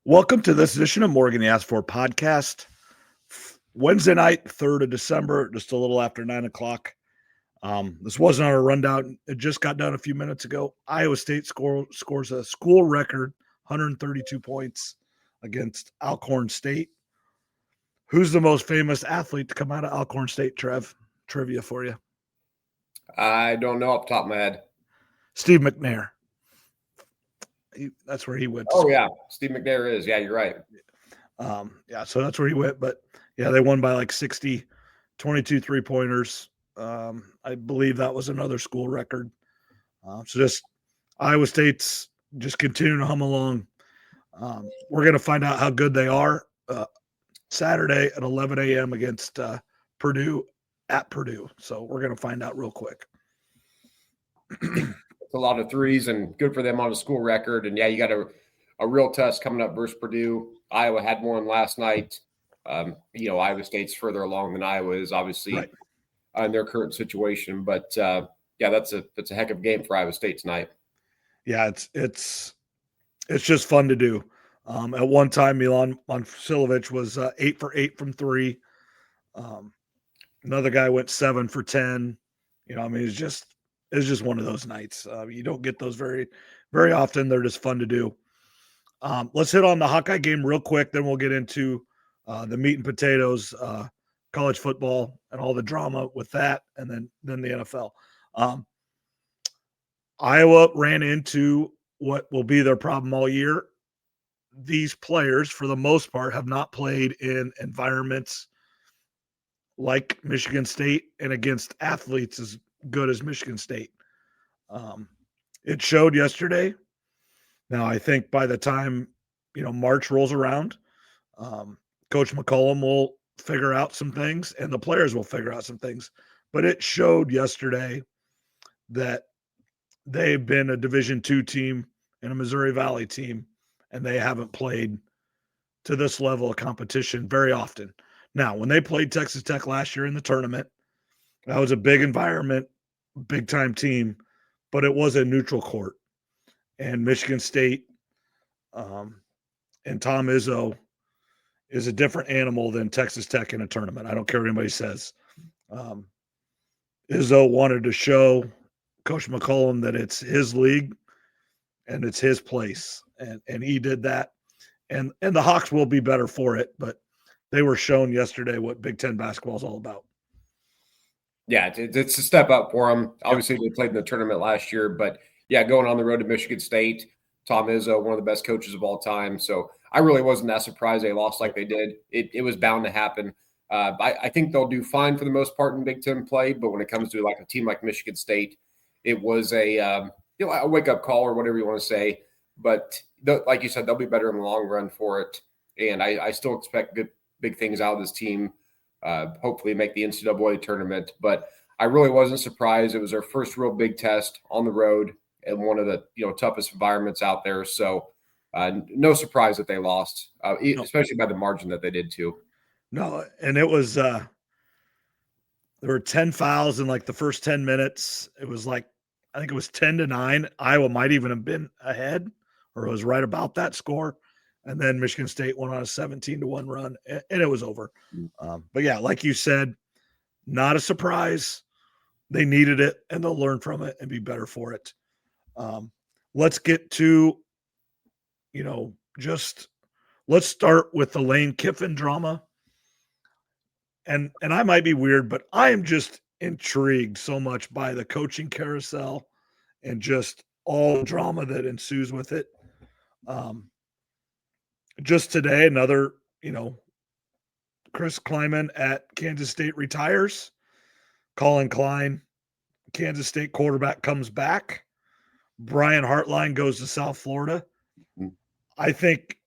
Welcome to this edition of Morgan the Asked For podcast. Wednesday night, 3rd of December, just a little after 9 o'clock. This wasn't our rundown. It just got done a few minutes ago. Iowa State scores a school record 132 points against Alcorn State. Who's the most famous athlete to come out of Alcorn State, Trev? Trivia for you. I don't know off the top of my head. Steve McNair. That's where he went. Oh, yeah. Steve McNair is. Yeah, you're right. So that's where he went. But, yeah, they won by like 60, 22 three-pointers. I believe that was another school record. So just Iowa State's just continuing to hum along. We're going to find out how good they are Saturday at 11 a.m. against Purdue at Purdue. So we're going to find out real quick. It's a lot of threes and good for them on a school record. And, yeah, you got a real test coming up versus Purdue. Iowa had one last night. Iowa State's further along than Iowa is, obviously, right, in their current situation. But, that's a heck of a game for Iowa State tonight. Yeah, it's just fun to do. At one time, Milan Momcilovic was 8 for 8 from three. Another guy went 7 for 10. It's just one of those nights. You don't get those very, very often. They're just fun to do. Let's hit on the Hawkeye game real quick. Then we'll get into the meat and potatoes, college football, and all the drama with that, and then the NFL. Iowa ran into what will be their problem all year. These players, for the most part, have not played in environments like Michigan State and against athletes as good as Michigan State. It showed yesterday. Now, I think by the time, March rolls around, Coach McCollum will figure out some things and the players will figure out some things. But it showed yesterday that they've been a Division II team and a Missouri Valley team, and they haven't played to this level of competition very often. Now, when they played Texas Tech last year in the tournament, that was a big environment, big-time team, but it was a neutral court. And Michigan State and Tom Izzo is a different animal than Texas Tech in a tournament. I don't care what anybody says. Izzo wanted to show Coach McCollum that it's his league and it's his place. And he did that. And the Hawks will be better for it, but they were shown yesterday what Big Ten basketball is all about. Yeah, it's a step up for them. Obviously, they played in the tournament last year, but, yeah, going on the road to Michigan State, Tom Izzo, one of the best coaches of all time. So I really wasn't that surprised they lost like they did. It was bound to happen. I think they'll do fine for the most part in Big Ten play, but when it comes to like a team like Michigan State, it was a wake-up call or whatever you want to say. But like you said, they'll be better in the long run for it. And I still expect good big things out of this team. Hopefully make the NCAA tournament. But I really wasn't surprised. It was our first real big test on the road and one of the toughest environments out there. So no surprise that they lost, especially by the margin that they did too. No, and it was there were 10 fouls in like the first 10 minutes. It was like, I think it was 10-9. Iowa might even have been ahead, or it was right about that score. And then Michigan State went on a 17-1 run, and it was over. But, yeah, like you said, not a surprise. They needed it, and they'll learn from it and be better for it. Let's get to, let's start with the Lane Kiffin drama. And I might be weird, but I am just intrigued so much by the coaching carousel and just all the drama that ensues with it. Just today, another, Chris Klieman at Kansas State retires. Colin Klein, Kansas State quarterback, comes back. Brian Hartline goes to South Florida. I think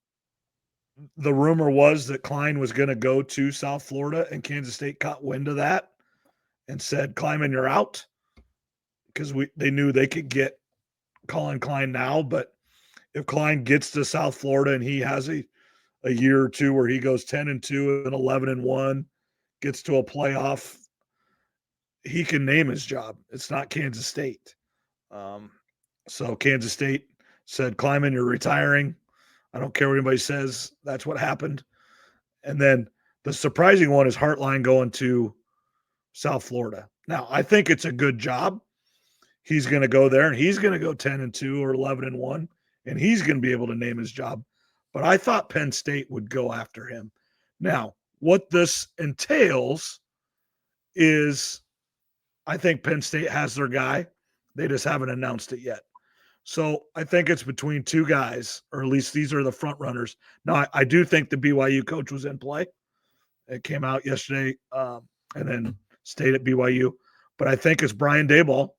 the rumor was that Klein was going to go to South Florida, and Kansas State caught wind of that and said, Klieman, you're out, because they knew they could get Colin Klein now, but if Klein gets to South Florida and he has a year or two where he goes 10-2 and 11-1, gets to a playoff, he can name his job. It's not Kansas State. So Kansas State said, Klieman, you're retiring. I don't care what anybody says. That's what happened. And then the surprising one is Hartline going to South Florida. Now, I think it's a good job. He's going to go there and he's going to go 10-2 or 11-1, and he's going to be able to name his job. But I thought Penn State would go after him. Now, what this entails is I think Penn State has their guy. They just haven't announced it yet. So I think it's between two guys, or at least these are the front runners. Now, I do think the BYU coach was in play. It came out yesterday and then stayed at BYU. But I think it's Brian Daboll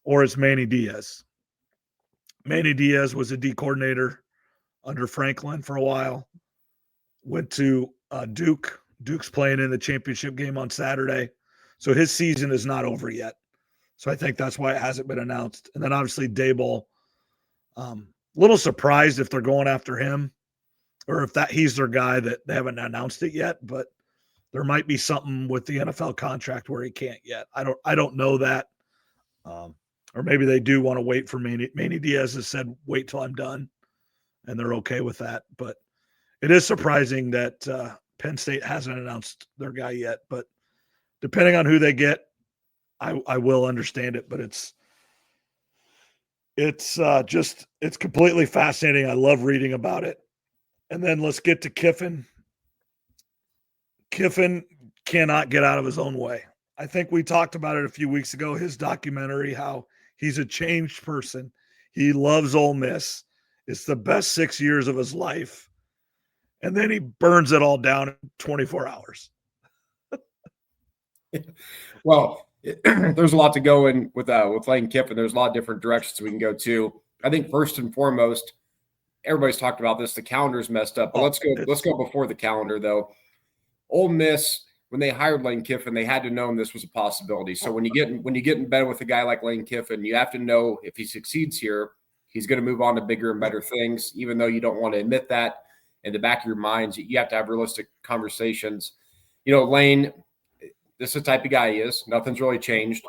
or it's Manny Diaz. Manny Diaz was a D coordinator under Franklin for a while. Went to Duke. Duke's playing in the championship game on Saturday. So his season is not over yet. So I think that's why it hasn't been announced. And then obviously Daboll, little surprised if they're going after him or if that he's their guy that they haven't announced it yet, but there might be something with the NFL contract where he can't yet. I don't know that. Or maybe they do want to wait for Manny Diaz has said, wait till I'm done. And they're okay with that. But it is surprising that Penn State hasn't announced their guy yet. But depending on who they get, I will understand it. But it's completely fascinating. I love reading about it. And then let's get to Kiffin. Kiffin cannot get out of his own way. I think we talked about it a few weeks ago, his documentary, how he's a changed person. He loves Ole Miss. It's the best 6 years of his life. And then he burns it all down in 24 hours. Well, there's a lot to go in with Lane Kiffin. There's a lot of different directions we can go to. I think first and foremost, everybody's talked about this. The calendar's messed up, but let's go before the calendar though. Ole Miss, when they hired Lane Kiffin, they had to know this was a possibility. So when you get in bed with a guy like Lane Kiffin, you have to know if he succeeds here, he's going to move on to bigger and better things, even though you don't want to admit that. In the back of your minds, you have to have realistic conversations. Lane, this is the type of guy he is. Nothing's really changed.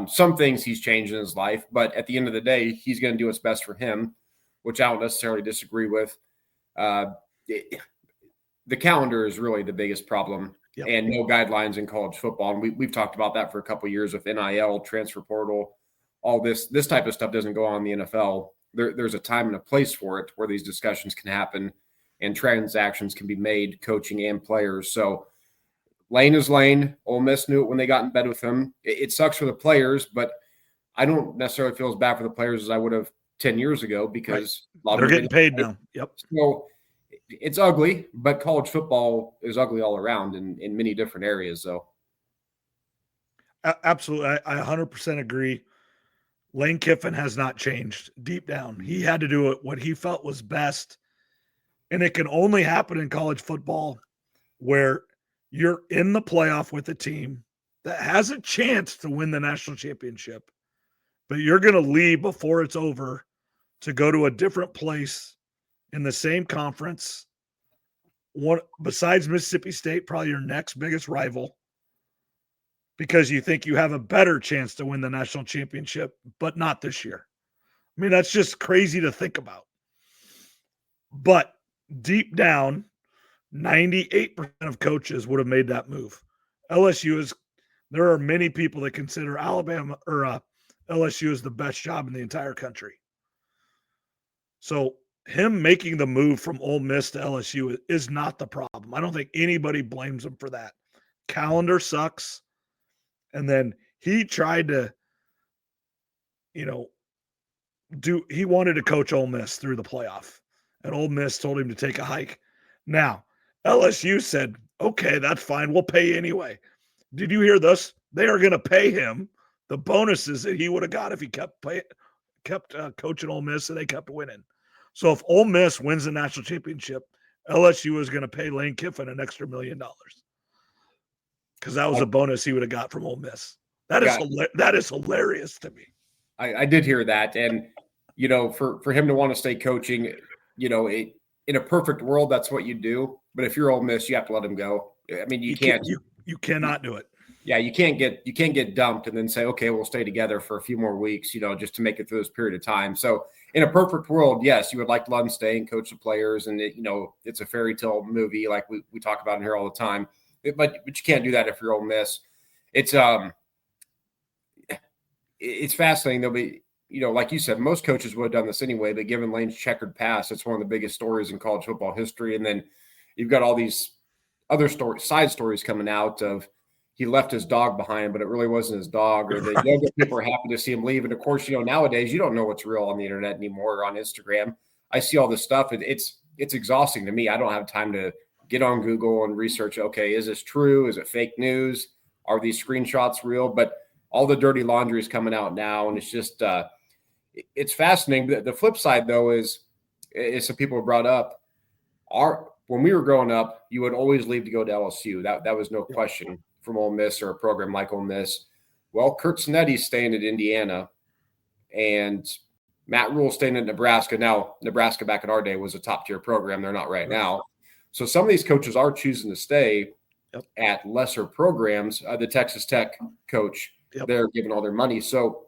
Some things he's changed in his life, but at the end of the day, he's going to do what's best for him, which I don't necessarily disagree with. The calendar is really the biggest problem. Yep. And no guidelines in college football. And we've talked about that for a couple of years with NIL, transfer portal, all this type of stuff doesn't go on in the NFL. There's a time and a place for it where these discussions can happen and transactions can be made, coaching and players. So Lane is Lane. Ole Miss knew it when they got in bed with him. It sucks for the players, but I don't necessarily feel as bad for the players as I would have 10 years ago because they're getting paid now. Yep. So it's ugly, but college football is ugly all around in many different areas. So, absolutely, I 100% agree. Lane Kiffin has not changed deep down. He had to do what he felt was best, and it can only happen in college football where you're in the playoff with a team that has a chance to win the national championship, but you're going to leave before it's over to go to a different place in the same conference, one besides Mississippi State, probably your next biggest rival, because you think you have a better chance to win the national championship, but not this year. I mean, that's just crazy to think about. But deep down, 98% of coaches would have made that move. There are many people that consider Alabama or LSU is the best job in the entire country. So him making the move from Ole Miss to LSU is not the problem. I don't think anybody blames him for that. Calendar sucks. And then he tried to, he wanted to coach Ole Miss through the playoff. And Ole Miss told him to take a hike. Now, LSU said, okay, that's fine. We'll pay you anyway. Did you hear this? They are going to pay him the bonuses that he would have got if he kept coaching Ole Miss and they kept winning. So if Ole Miss wins the national championship, LSU is going to pay Lane Kiffin an extra $1 million because that was a bonus he would have got from Ole Miss. That is hilarious to me. I did hear that, and for him to want to stay coaching, in a perfect world, that's what you do. But if you're Ole Miss, you have to let him go. I mean, you can't. You cannot do it. Yeah, you can't get dumped and then say, okay, we'll stay together for a few more weeks, just to make it through this period of time. So in a perfect world, yes, you would like to let him stay and coach the players, and it's a fairy tale movie like we talk about in here all the time. But you can't do that if you're Ole Miss. It's fascinating. There'll be, like you said, most coaches would have done this anyway, but given Lane's checkered past, it's one of the biggest stories in college football history. And then you've got all these other side stories coming out of he left his dog behind, but it really wasn't his dog, or the younger people are happy to see him leave. And of course, nowadays you don't know what's real on the internet anymore or on Instagram. I see all this stuff. It's exhausting to me. I don't have time to get on Google and research, okay, is this true? Is it fake news? Are these screenshots real? But all the dirty laundry is coming out now, and it's just it's fascinating. The flip side, though, is some people have brought up, when we were growing up, you would always leave to go to LSU. That was no question from Ole Miss or a program like Ole Miss. Well, Kurt Sonetti's staying at Indiana, and Matt Rule's staying at Nebraska. Now, Nebraska back in our day was a top-tier program. They're not right now. So some of these coaches are choosing to stay at lesser programs. The Texas Tech coach, they're giving all their money. So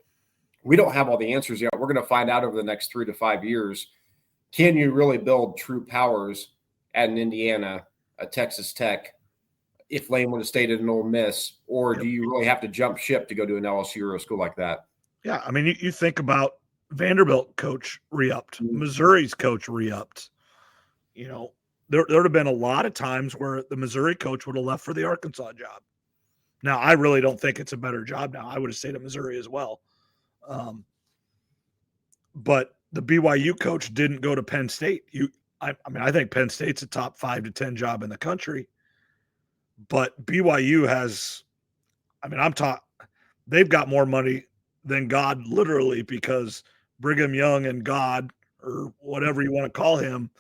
we don't have all the answers yet. We're going to find out over the next 3 to 5 years. Can you really build true powers at an Indiana, a Texas Tech, if Lane would have stayed at an Ole Miss, or do you really have to jump ship to go to an LSU or a school like that? Yeah, I mean, you think about Vanderbilt coach re-upped, Missouri's coach re-upped. There would have been a lot of times where the Missouri coach would have left for the Arkansas job. Now, I really don't think it's a better job now. I would have stayed at Missouri as well. But the BYU coach didn't go to Penn State. I think Penn State's a top 5 to 10 job in the country. But BYU has, they've got more money than God, literally, because Brigham Young and God, or whatever you want to call him,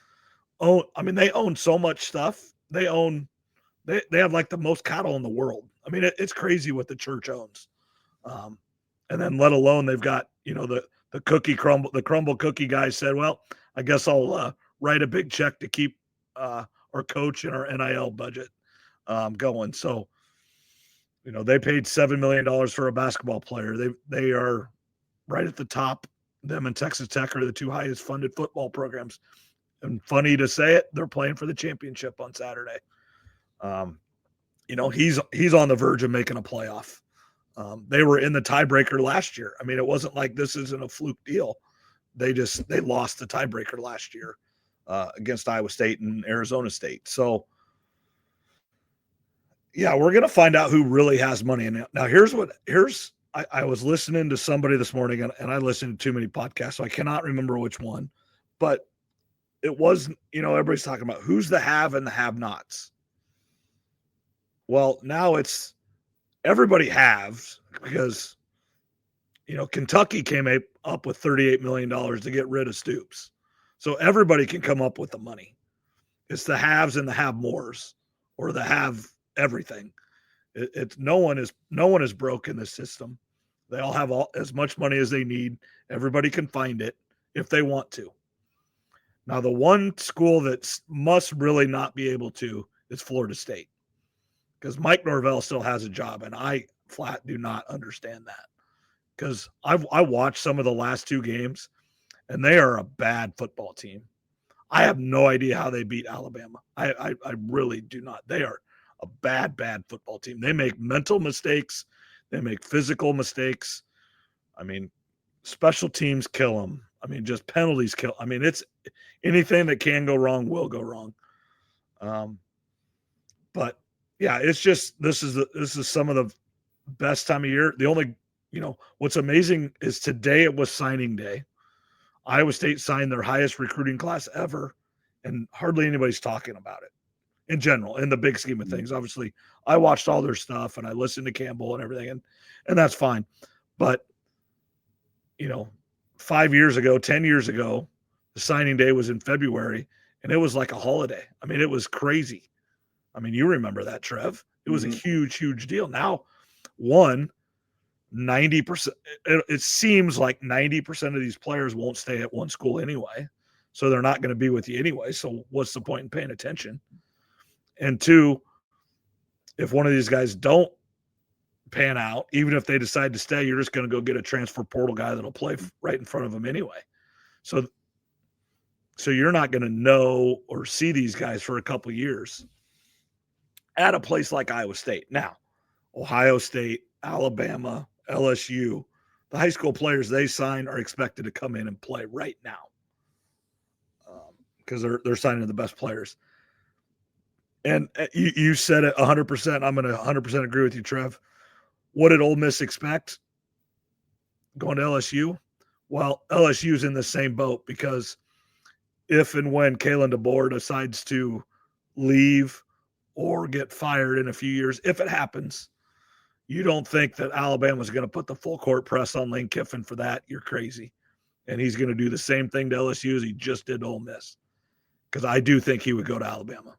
they own so much stuff. They have like the most cattle in the world. I mean, it's crazy what the church owns. And then let alone they've got, the crumble cookie guy said, well, I guess I'll write a big check to keep our coach and our NIL budget going. So, they paid $7 million for a basketball player. They are right at the top. Them and Texas Tech are the 2 highest funded football programs. And funny to say it, they're playing for the championship on Saturday. He's on the verge of making a playoff. They were in the tiebreaker last year. I mean, it wasn't like this isn't a fluke deal. They lost the tiebreaker last year against Iowa State and Arizona State. So, yeah, we're going to find out who really has money. And now I was listening to somebody this morning, and I listened to too many podcasts, so I cannot remember which one, but it was, everybody's talking about who's the have and the have-nots. Well, now it's everybody haves because, Kentucky came up with $38 million to get rid of Stoops. So everybody can come up with the money. It's the haves and the have-mores, or the have everything. It's no one is broke in this system. They all have as much money as they need. Everybody can find it if they want to. Now, the one school that must really not be able to is Florida State, because Mike Norvell still has a job, and I flat do not understand that, because I watched some of the last 2 games, and they are a bad football team. I have no idea how they beat Alabama. I really do not. They are a bad football team. They make mental mistakes. They make physical mistakes. I mean, special teams kill them. I mean, just penalties kill. I mean, it's anything that can go wrong will go wrong. But yeah, it's just this is some of the best time of year. The only, what's amazing is today it was signing day. Iowa State signed their highest recruiting class ever, and hardly anybody's talking about it in general, in the big scheme of things. Obviously, I watched all their stuff and I listened to Campbell and everything, and that's fine. But, 5 years ago, 10 years ago, the signing day was in February, and it was like a holiday. I mean, it was crazy. I mean, you remember that, Trev. It was a huge, huge deal. Now, 90%, it seems like 90% of these players won't stay at one school anyway, so they're not going to be with you anyway. So what's the point in paying attention? And 2, if one of these guys don't pan out, even if they decide to stay, you're just going to go get a transfer portal guy that'll play right in front of them anyway. So you're not going to know or see these guys for a couple years at a place like Iowa State. Now, Ohio State, Alabama, LSU, the high school players they sign are expected to come in and play right now because they're signing the best players. And you said it 100%. I'm going to 100% agree with you, Trev. What did Ole Miss expect going to LSU? Well, LSU's in the same boat because if and when Kalen DeBoer decides to leave or get fired in a few years, if it happens, you don't think that Alabama's going to put the full court press on Lane Kiffin for that. You're crazy. And he's going to do the same thing to LSU as he just did to Ole Miss. Because I do think he would go to Alabama.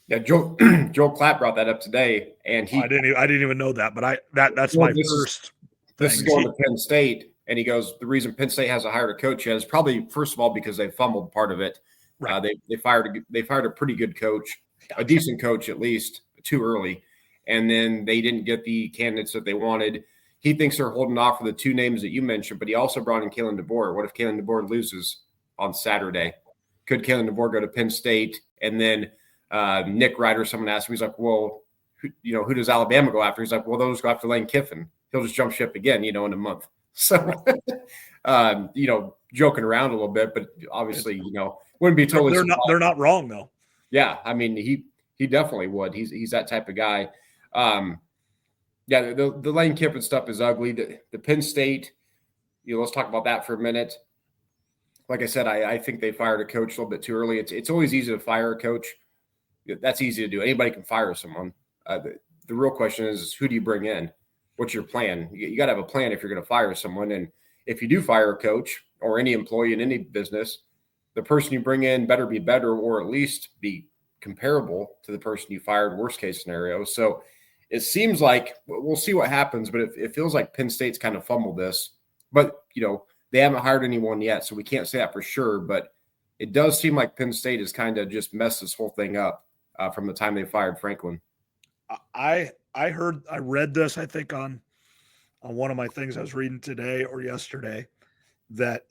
Yeah, Joel Clapp brought that up today, and I didn't even know that, but that's my first. This is going to Penn State, and he goes, the reason Penn State hasn't hired a coach yet is probably, first of all, because they fumbled part of it. Right. They fired a pretty good coach, a decent coach at least, too early, and then they didn't get the candidates that they wanted. He thinks they're holding off for the two names that you mentioned, but he also brought in Kalen DeBoer. What if Kalen DeBoer loses on Saturday? Could Kalen DeBoer go to Penn State? And then Nick Ryder, someone asked him, he's like, well, who does Alabama go after? He's like, well, those go after Lane Kiffin. He'll just jump ship again, in a month. So, joking around a little bit, but obviously, wouldn't be totally. They're not wrong though. Yeah, I mean, he definitely would. He's that type of guy. The Lane Kiffin stuff is ugly. The Penn State, let's talk about that for a minute. Like I said, I think they fired a coach a little bit too early. It's always easy to fire a coach. That's easy to do. Anybody can fire someone. The real question is who do you bring in? What's your plan? You got to have a plan if you're going to fire someone. And if you do fire a coach or any employee in any business, the person you bring in better be better or at least be comparable to the person you fired, worst case scenario. So it seems like we'll see what happens, but it feels like Penn State's kind of fumbled this. But, they haven't hired anyone yet, so we can't say that for sure. But it does seem like Penn State has kind of just messed this whole thing up from the time they fired Franklin. I read this, I think, on one of my things I was reading today or yesterday, that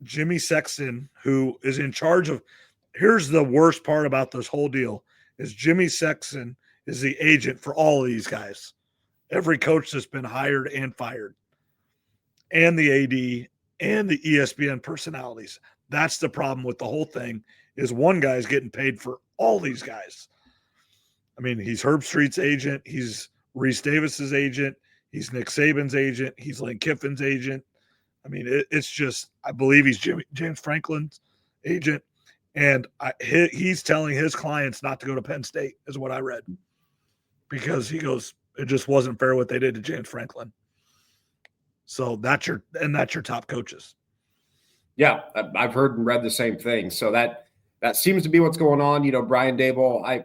Jimmy Sexton, who is in charge of – here's the worst part about this whole deal, is Jimmy Sexton is the agent for all of these guys. Every coach that's been hired and fired, and the AD and the ESPN personalities. That's the problem with the whole thing, is one guy's getting paid for all these guys. I mean, he's Herb Street's agent. He's Reese Davis's agent. He's Nick Saban's agent. He's Lane Kiffin's agent. I mean, it's just, I believe he's James Franklin's agent. And he's telling his clients not to go to Penn State, is what I read. Because he goes, it just wasn't fair what they did to James Franklin. So that's your top coaches. Yeah, I've heard and read the same thing. So that seems to be what's going on. Brian Daboll, I'm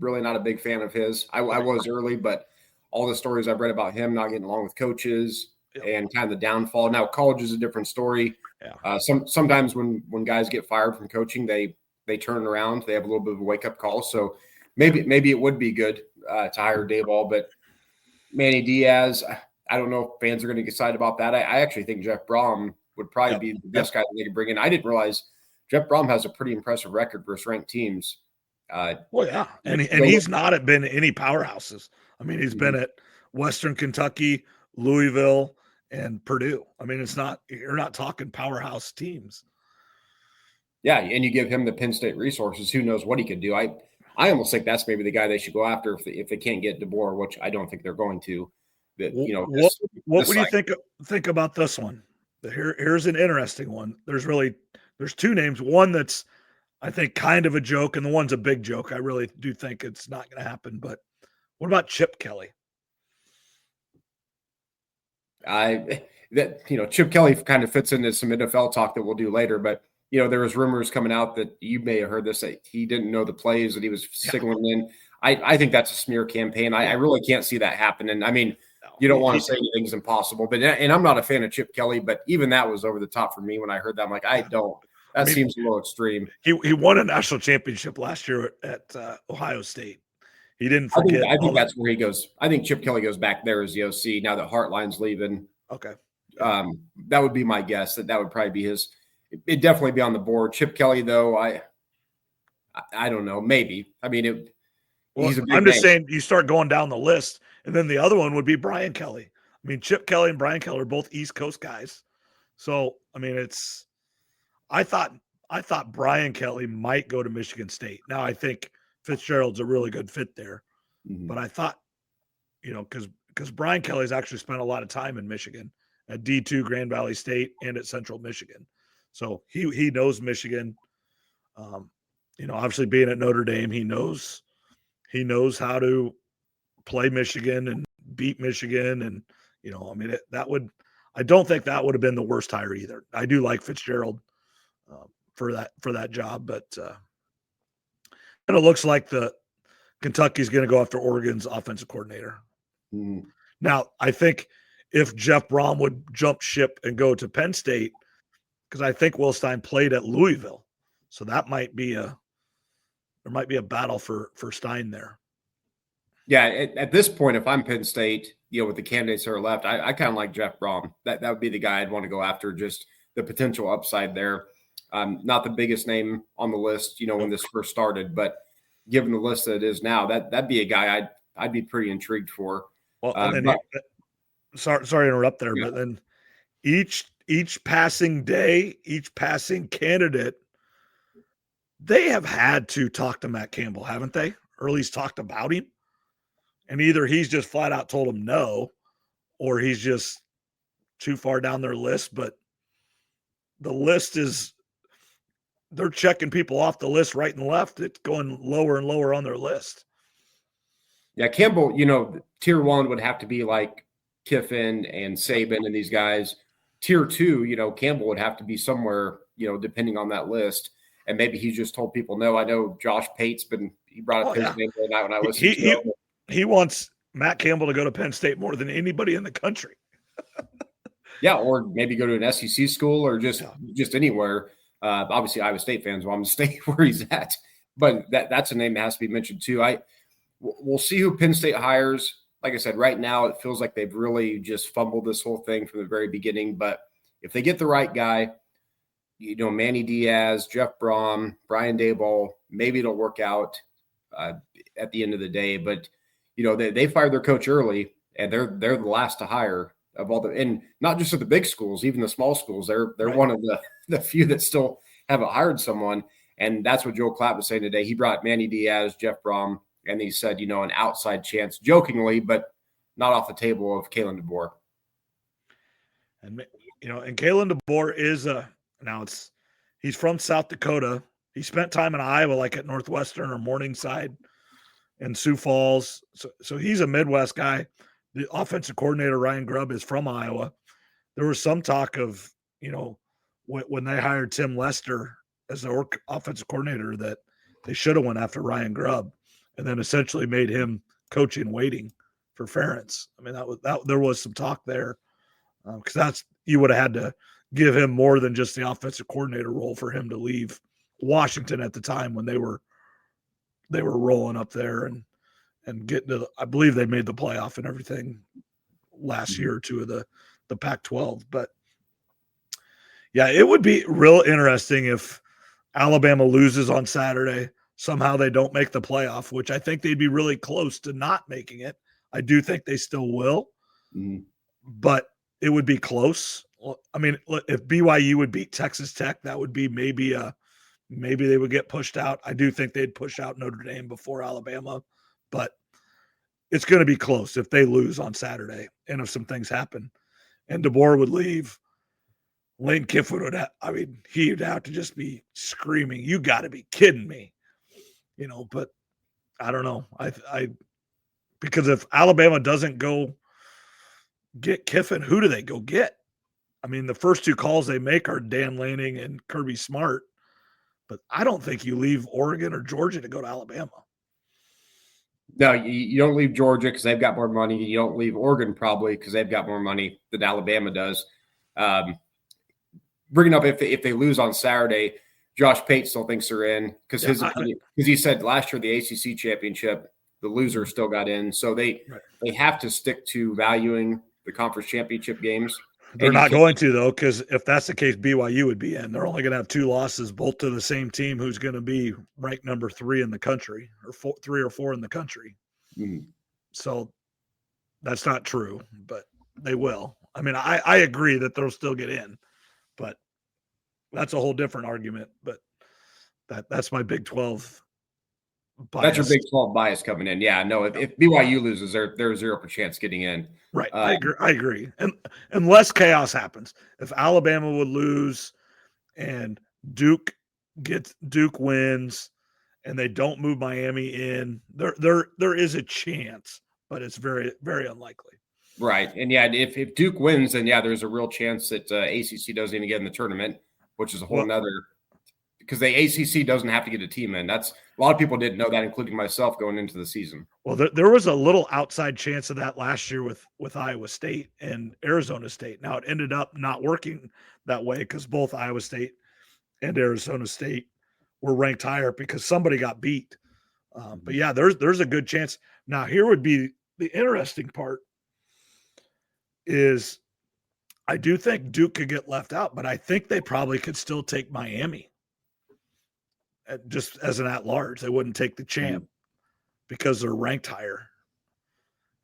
really not a big fan of his. I was early, but all the stories I've read about him not getting along with coaches and kind of the downfall. Now, college is a different story. Yeah. Sometimes when guys get fired from coaching, they turn around. They have a little bit of a wake-up call. So maybe it would be good to hire Daboll, but Manny Diaz, I don't know if fans are going to get excited about that. I actually think Jeff Brom would probably be the best guy that they could bring in. I didn't realize Jeff Brom has a pretty impressive record versus ranked teams. Well, yeah, and he's not been any powerhouses. I mean, he's been at Western Kentucky, Louisville, and Purdue. I mean, you're not talking powerhouse teams. Yeah, and you give him the Penn State resources, who knows what he could do. I almost think that's maybe the guy they should go after if they can't get DeBoer, which I don't think they're going to. What would you think about this one? Here's an interesting one. There's two names. One that's, I think, kind of a joke, and the one's a big joke. I really do think it's not going to happen. But what about Chip Kelly? Chip Kelly kind of fits into some NFL talk that we'll do later, but there was rumors coming out that you may have heard this, that he didn't know the plays that he was signaling in. I think that's a smear campaign. I really can't see that happening. I mean, you don't want to say anything's impossible, and I'm not a fan of Chip Kelly, but even that was over the top for me when I heard that. I'm like, that seems a little extreme. He won a national championship last year at Ohio State. He didn't forget. I think that's where he goes. I think Chip Kelly goes back there as the OC now that Hartline's leaving. Okay. That would be my guess. That would probably be his. It'd definitely be on the board. Chip Kelly, though, I don't know. Maybe. I mean, he's a big I'm just name. saying you start going down the list, and then the other one would be Brian Kelly. I mean, Chip Kelly and Brian Kelly are both East Coast guys. So, I mean, I thought Brian Kelly might go to Michigan State. Now, I think Fitzgerald's a really good fit there. Mm-hmm. But I thought, because Brian Kelly's actually spent a lot of time in Michigan at D2 Grand Valley State and at Central Michigan. So he knows Michigan. Obviously being at Notre Dame, he knows how to play Michigan and beat Michigan. And, I don't think that would have been the worst hire either. I do like Fitzgerald for that job, but and it looks like Kentucky's going to go after Oregon's offensive coordinator. Mm-hmm. Now, I think if Jeff Brom would jump ship and go to Penn State, because I think Will Stein played at Louisville, so that might be there might be a battle for Stein there. Yeah, at this point, if I'm Penn State, with the candidates that are left, I kind of like Jeff Brom. That would be the guy I'd want to go after, just the potential upside there. Not the biggest name on the list, when this first started, but given the list that it is now, that'd be a guy I'd be pretty intrigued for. Well, and then sorry to interrupt there, but then each passing day, each passing candidate, they have had to talk to Matt Campbell, haven't they? Or at least talked about him. And either he's just flat out told him no, or he's just too far down their list. But the list they're checking people off the list right and left. It's going lower and lower on their list. Yeah, Campbell, tier 1 would have to be like Kiffin and Saban and these guys. Tier 2, Campbell would have to be somewhere, depending on that list. And maybe he just told people no. I know Josh Pate's he brought up his name the night when I listened to him. He wants Matt Campbell to go to Penn State more than anybody in the country. Yeah, or maybe go to an SEC school or just anywhere. Obviously, Iowa State fans want him to stay where he's at. But that's a name that has to be mentioned too. We'll see who Penn State hires. Like I said, right now it feels like they've really just fumbled this whole thing from the very beginning. But if they get the right guy, Manny Diaz, Jeff Brom, Brian Daboll, maybe it'll work out at the end of the day. But they fired their coach early, and they're the last to hire of all and not just at the big schools, even the small schools. They're right. One of the few that still haven't hired someone, and that's what Joel Klatt was saying today. He brought Manny Diaz, Jeff Brom, and he said, an outside chance, jokingly, but not off the table, of Kalen DeBoer. And Kalen DeBoer is he's from South Dakota. He spent time in Iowa, like at Northwestern or Morningside and Sioux Falls. So he's a Midwest guy. The offensive coordinator, Ryan Grubb, is from Iowa. There was some talk of, when they hired Tim Lester as the offensive coordinator, that they should have went after Ryan Grubb and then essentially made him coach in waiting for Ferentz. I mean, there was some talk there because you would have had to give him more than just the offensive coordinator role for him to leave Washington at the time when they were rolling up there and getting to I believe they made the playoff and everything last year or two of the Pac-12. But yeah, it would be real interesting if Alabama loses on Saturday. Somehow they don't make the playoff, which I think they'd be really close to not making it. I do think they still will, but it would be close. I mean, if BYU would beat Texas Tech, that would be maybe they would get pushed out. I do think they'd push out Notre Dame before Alabama, but it's going to be close if they lose on Saturday and if some things happen. And DeBoer would leave. Lane Kiffin he'd have to just be screaming, "You got to be kidding me." But I don't know. Because if Alabama doesn't go get Kiffin, who do they go get? I mean, the first two calls they make are Dan Lanning and Kirby Smart. But I don't think you leave Oregon or Georgia to go to Alabama. No, you don't leave Georgia because they've got more money. You don't leave Oregon probably because they've got more money than Alabama does. Bringing up if they lose on Saturday, Josh Pate still thinks they're in because he said last year the ACC championship, the loser still got in. So they have to stick to valuing the conference championship games. They're not going to, though, because if that's the case, BYU would be in. They're only going to have 2 losses, both to the same team who's going to be ranked number 3 in the country, or 3 or 4 in the country. Mm-hmm. So that's not true, but they will. I mean, I agree that they'll still get in, but that's a whole different argument. But that's my Big 12 bias. That's your Big 12 bias coming in. Yeah, no, if BYU loses, they're 0% chance getting in. Right. I agree. And unless chaos happens. If Alabama would lose and Duke wins and they don't move Miami in, there is a chance, but it's very, very unlikely. Right. And yeah, if Duke wins, then yeah, there's a real chance that ACC doesn't even get in the tournament, which is a whole nother, because the ACC doesn't have to get a team in. That's a lot of people didn't know that, including myself going into the season. Well, there was a little outside chance of that last year with Iowa State and Arizona State. Now it ended up not working that way because both Iowa State and Arizona State were ranked higher because somebody got beat. But yeah, there's a good chance. Now here would be the interesting part is I do think Duke could get left out, but I think they probably could still take Miami just as an at-large. They wouldn't take the champ because they're ranked higher.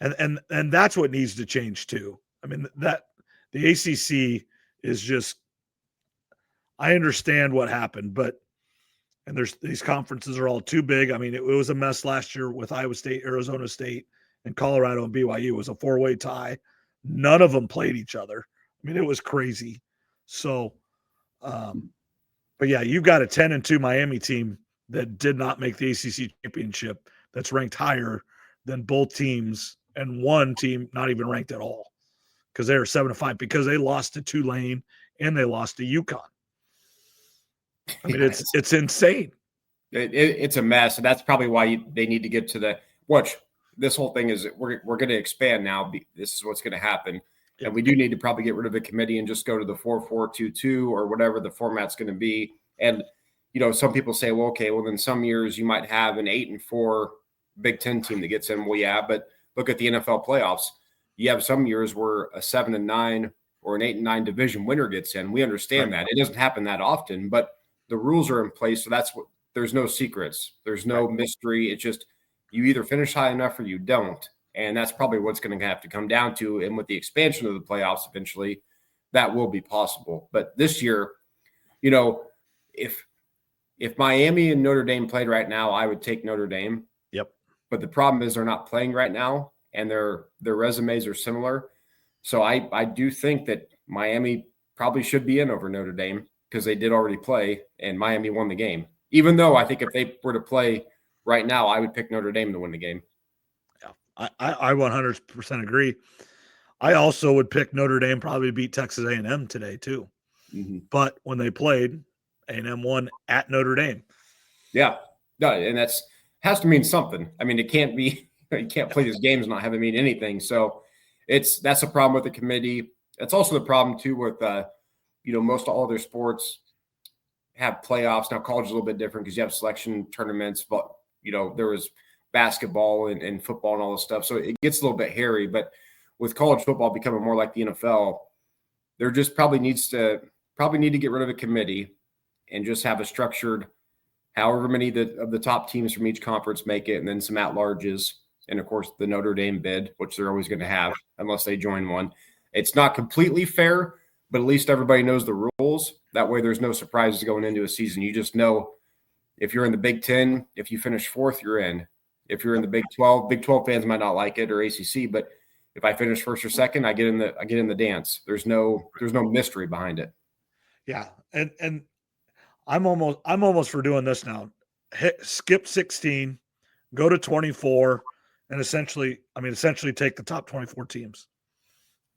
And that's what needs to change too. I mean, that the ACC is just, I understand what happened, but and there's these conferences are all too big. I mean, it was a mess last year with Iowa State, Arizona State, and Colorado and BYU. It was a 4-way tie. None of them played each other. I mean, it was crazy. So, but yeah, you've got a 10-2 Miami team that did not make the ACC championship that's ranked higher than both teams, and one team not even ranked at all because they were 7-5 because they lost to Tulane and they lost to UConn. I mean, it's insane. It's a mess, and that's probably why they need to get to the watch. This whole thing is we're going to expand now. This is what's going to happen, and we do need to probably get rid of the committee and just go to the 4-4-2-2 or whatever the format's going to be. And some people say, well, okay, well then some years you might have an 8-4 Big Ten team that gets in. Well, yeah, but look at the NFL playoffs. You have some years where a 7-9 or an 8-9 division winner gets in. We understand that it doesn't happen that often, but the rules are in place, so that's what. There's no secrets. There's no mystery. It's just you either finish high enough or you don't, and that's probably what's going to have to come down to. And with the expansion of the playoffs, eventually, that will be possible. But this year, if Miami and Notre Dame played right now, I would take Notre Dame. Yep. But the problem is they're not playing right now, and their resumes are similar. So I do think that Miami probably should be in over Notre Dame because they did already play, and Miami won the game. Even though I think if they were to play right now, I would pick Notre Dame to win the game. Yeah, I 100% agree. I also would pick Notre Dame probably to beat Texas A&M today too. Mm-hmm. But when they played, A&M won at Notre Dame. Yeah, no, and that's has to mean something. I mean, it can't be you can't play these games and not have it mean anything. So that's a problem with the committee. It's also the problem too with most all other sports have playoffs. Now college is a little bit different because you have selection tournaments, but there was basketball and football and all this stuff. So it gets a little bit hairy, but with college football becoming more like the NFL, there just probably need to get rid of a committee and just have a structured, however many of the top teams from each conference make it, and then some at-larges. And of course the Notre Dame bid, which they're always going to have unless they join one. It's not completely fair, but at least everybody knows the rules. That way there's no surprises going into a season. You just know if you're in the Big Ten, if you finish fourth, you're in. If you're in the Big 12 fans might not like it, or ACC, but if I finish first or second, I get in the dance. There's no mystery behind it. Yeah. And I'm almost for doing this now. Skip 16, go to 24, and essentially take the top 24 teams.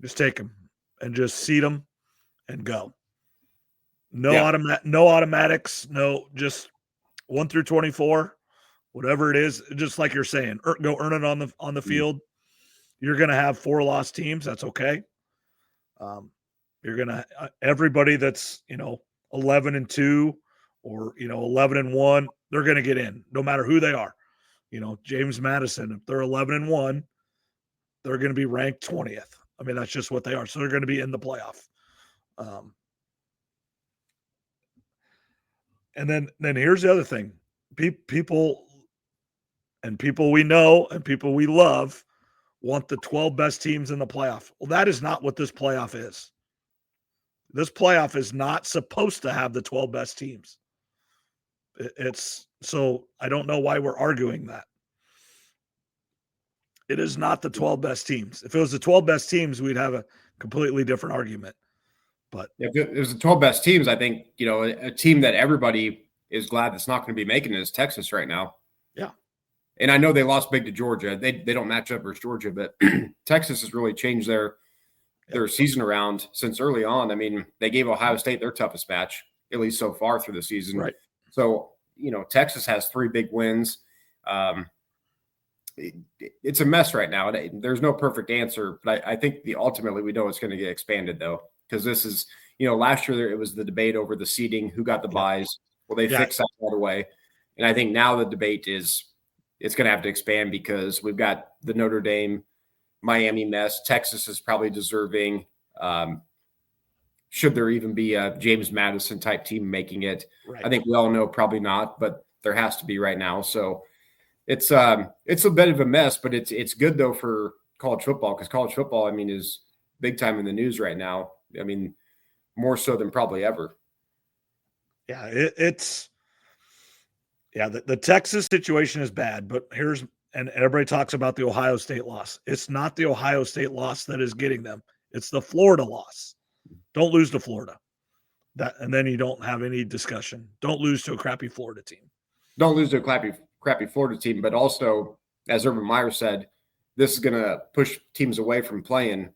Just take them and just seed them and go. No automatics, no, just 1 through 24, whatever it is, just like you're saying, go earn it on the field. You're going to have 4 lost teams. That's okay. You're going to everybody that's, 11-2 or, 11-1, they're going to get in no matter who they are. James Madison, if they're 11-1, they're going to be ranked 20th. I mean, that's just what they are. So they're going to be in the playoff. And then here's the other thing. People we know and people we love want the 12 best teams in the playoff. Well, that is not what this playoff is. This playoff is not supposed to have the 12 best teams. It's so I don't know why we're arguing that. It is not the 12 best teams. If it was the 12 best teams, we'd have a completely different argument. But if it was the 12 best teams, I think, a team that everybody is glad that's not going to be making it is Texas right now. Yeah. And I know they lost big to Georgia. They don't match up versus Georgia, but Texas has really changed their season around since early on. I mean, they gave Ohio State their toughest match, at least so far through the season. Right. So, Texas has 3 big wins. It's a mess right now. There's no perfect answer, but I think ultimately we know it's going to get expanded, though, because this is, last year it was the debate over the seeding, who got the buys. Well, they fixed that right away. And I think now the debate is it's going to have to expand because we've got the Notre Dame, Miami mess. Texas is probably deserving. Should there even be a James Madison type team making it? Right. I think we all know probably not, but there has to be right now. So it's a bit of a mess, but it's good though for college football because college football, I mean, is big time in the news right now. I mean, more so than probably ever. Yeah, the Texas situation is bad, but and everybody talks about the Ohio State loss. It's not the Ohio State loss that is getting them. It's the Florida loss. Don't lose to Florida. And then you don't have any discussion. Don't lose to a crappy Florida team. Don't lose to a crappy Florida team, but also, as Urban Meyer said, this is going to push teams away from playing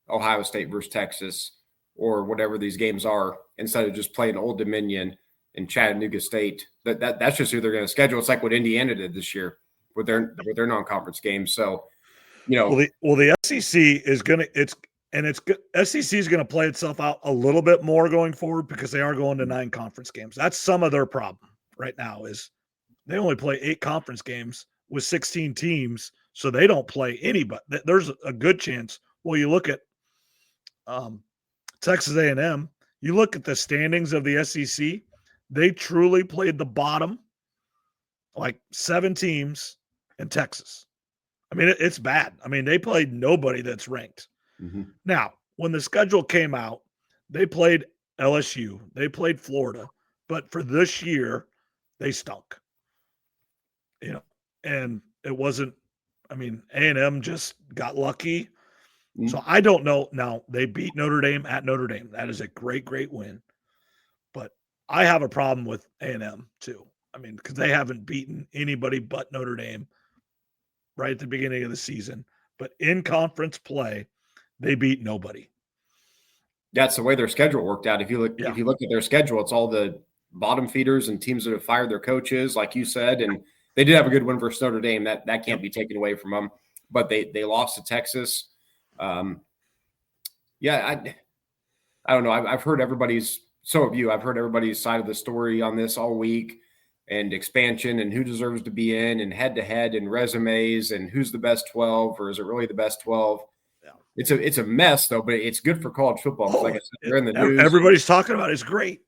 Ohio State versus Texas or whatever these games are instead of just playing Old Dominion and Chattanooga State. That's just who they're going to schedule. It's like what Indiana did this year with their non-conference games. So, the SEC is going to SEC is going to play itself out a little bit more going forward because they are going to 9 conference games. That's some of their problem right now is they only play 8 conference games with 16 teams, so they don't play anybody. There's a good chance. Well, you look at Texas A&M, you look at the standings of the SEC, they truly played the bottom, like 7 teams in Texas. I mean, it's bad. I mean, they played nobody that's ranked. Mm-hmm. Now, when the schedule came out, they played LSU, they played Florida, but for this year, they stunk. And it wasn't. I mean, A&M just got lucky. Mm-hmm. So I don't know. Now they beat Notre Dame at Notre Dame. That is a great, great win. But I have a problem with A&M too. I mean, because they haven't beaten anybody but Notre Dame right at the beginning of the season. But in conference play, they beat nobody. That's the way their schedule worked out. If you look at their schedule, it's all the bottom feeders and teams that have fired their coaches, like you said, and they did have a good win versus Notre Dame. That can't be taken away from them. But they lost to Texas. I don't know. I've heard everybody's side of the story on this all week, and expansion and who deserves to be in, and head to head and resumes, and who's the best 12, or is it really the best 12? Yeah. It's a mess though, but it's good for college football. Like I said, they're in the news. Everybody's talking about it. It's great.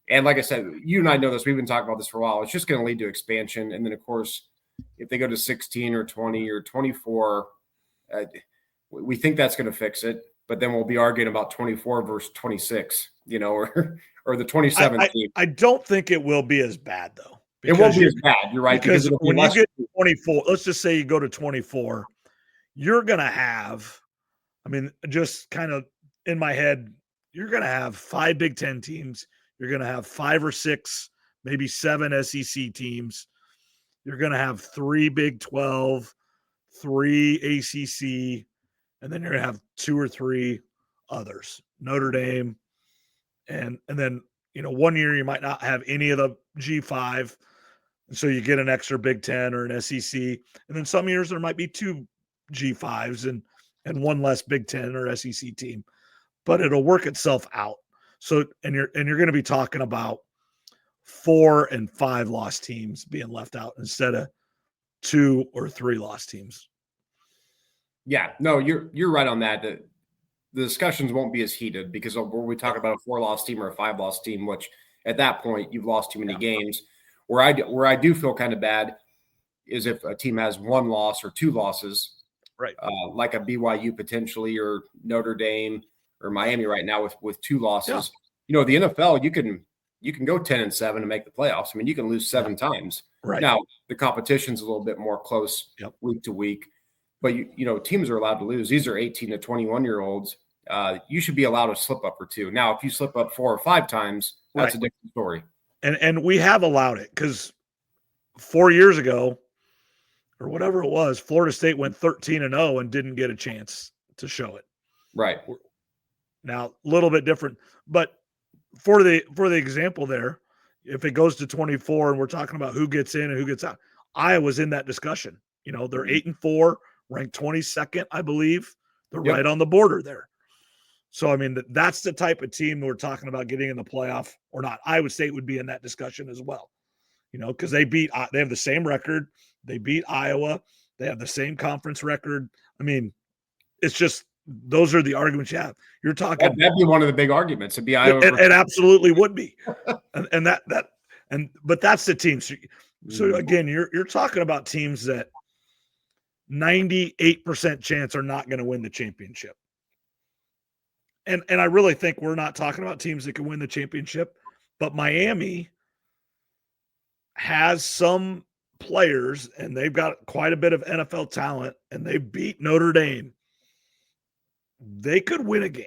And like I said, you and I know this. We've been talking about this for a while. It's just going to lead to expansion. And then, of course, if they go to 16 or 20 or 24, we think that's going to fix it. But then we'll be arguing about 24 versus 26, or the 27 team. I don't think it will be as bad, though. It won't be as bad. You're right. Because when you get to 24, let's just say you go to 24, you're going to have, I mean, just kind of in my head, you're going to have 5 Big Ten teams. You're going to have 5 or 6, maybe 7 SEC teams. You're going to have 3 Big 12, 3 ACC, and then you're going to have 2 or 3 others, Notre Dame. And then, one year you might not have any of the G5. And so you get an extra Big 10 or an SEC. And then some years there might be 2 G5s and 1 less Big 10 or SEC team. But it'll work itself out. So, and you're going to be talking about 4 and 5 lost teams being left out instead of 2 or 3 lost teams. Yeah, no, you're right on that. the discussions won't be as heated because when we talk about a 4-loss team or a 5-loss team, which at that point you've lost too many games. Where I do feel kind of bad is if a team has 1 loss or 2 losses, right? Like a BYU potentially, or Notre Dame or Miami right now with 2 losses. Yeah. The NFL, you can go 10-7 and make the playoffs. I mean, you can lose 7 times. Right. Now the competition's a little bit more close week to week, but teams are allowed to lose. These are 18 to 21-year-olds. You should be allowed to slip up or 2. Now, if you slip up 4 or 5 times, that's a different story. And we have allowed it because 4 years ago or whatever it was, Florida State went 13-0 and didn't get a chance to show it. Right. Now, a little bit different, but for the example there, if it goes to 24 and we're talking about who gets in and who gets out, Iowa's in that discussion. They're 8-4, ranked 22nd, I believe. They're right on the border there. So, I mean, that's the type of team we're talking about getting in the playoff or not. Iowa State would be in that discussion as well, because they have the same record. They beat Iowa. They have the same conference record. I mean, it's just, those are the arguments you have. You're talking. That'd be one of the big arguments. It'd be Iowa. It absolutely would be. But that's the team. So again, you're talking about teams that 98% chance are not going to win the championship. And I really think we're not talking about teams that can win the championship, but Miami has some players and they've got quite a bit of NFL talent and they beat Notre Dame. They could win a game.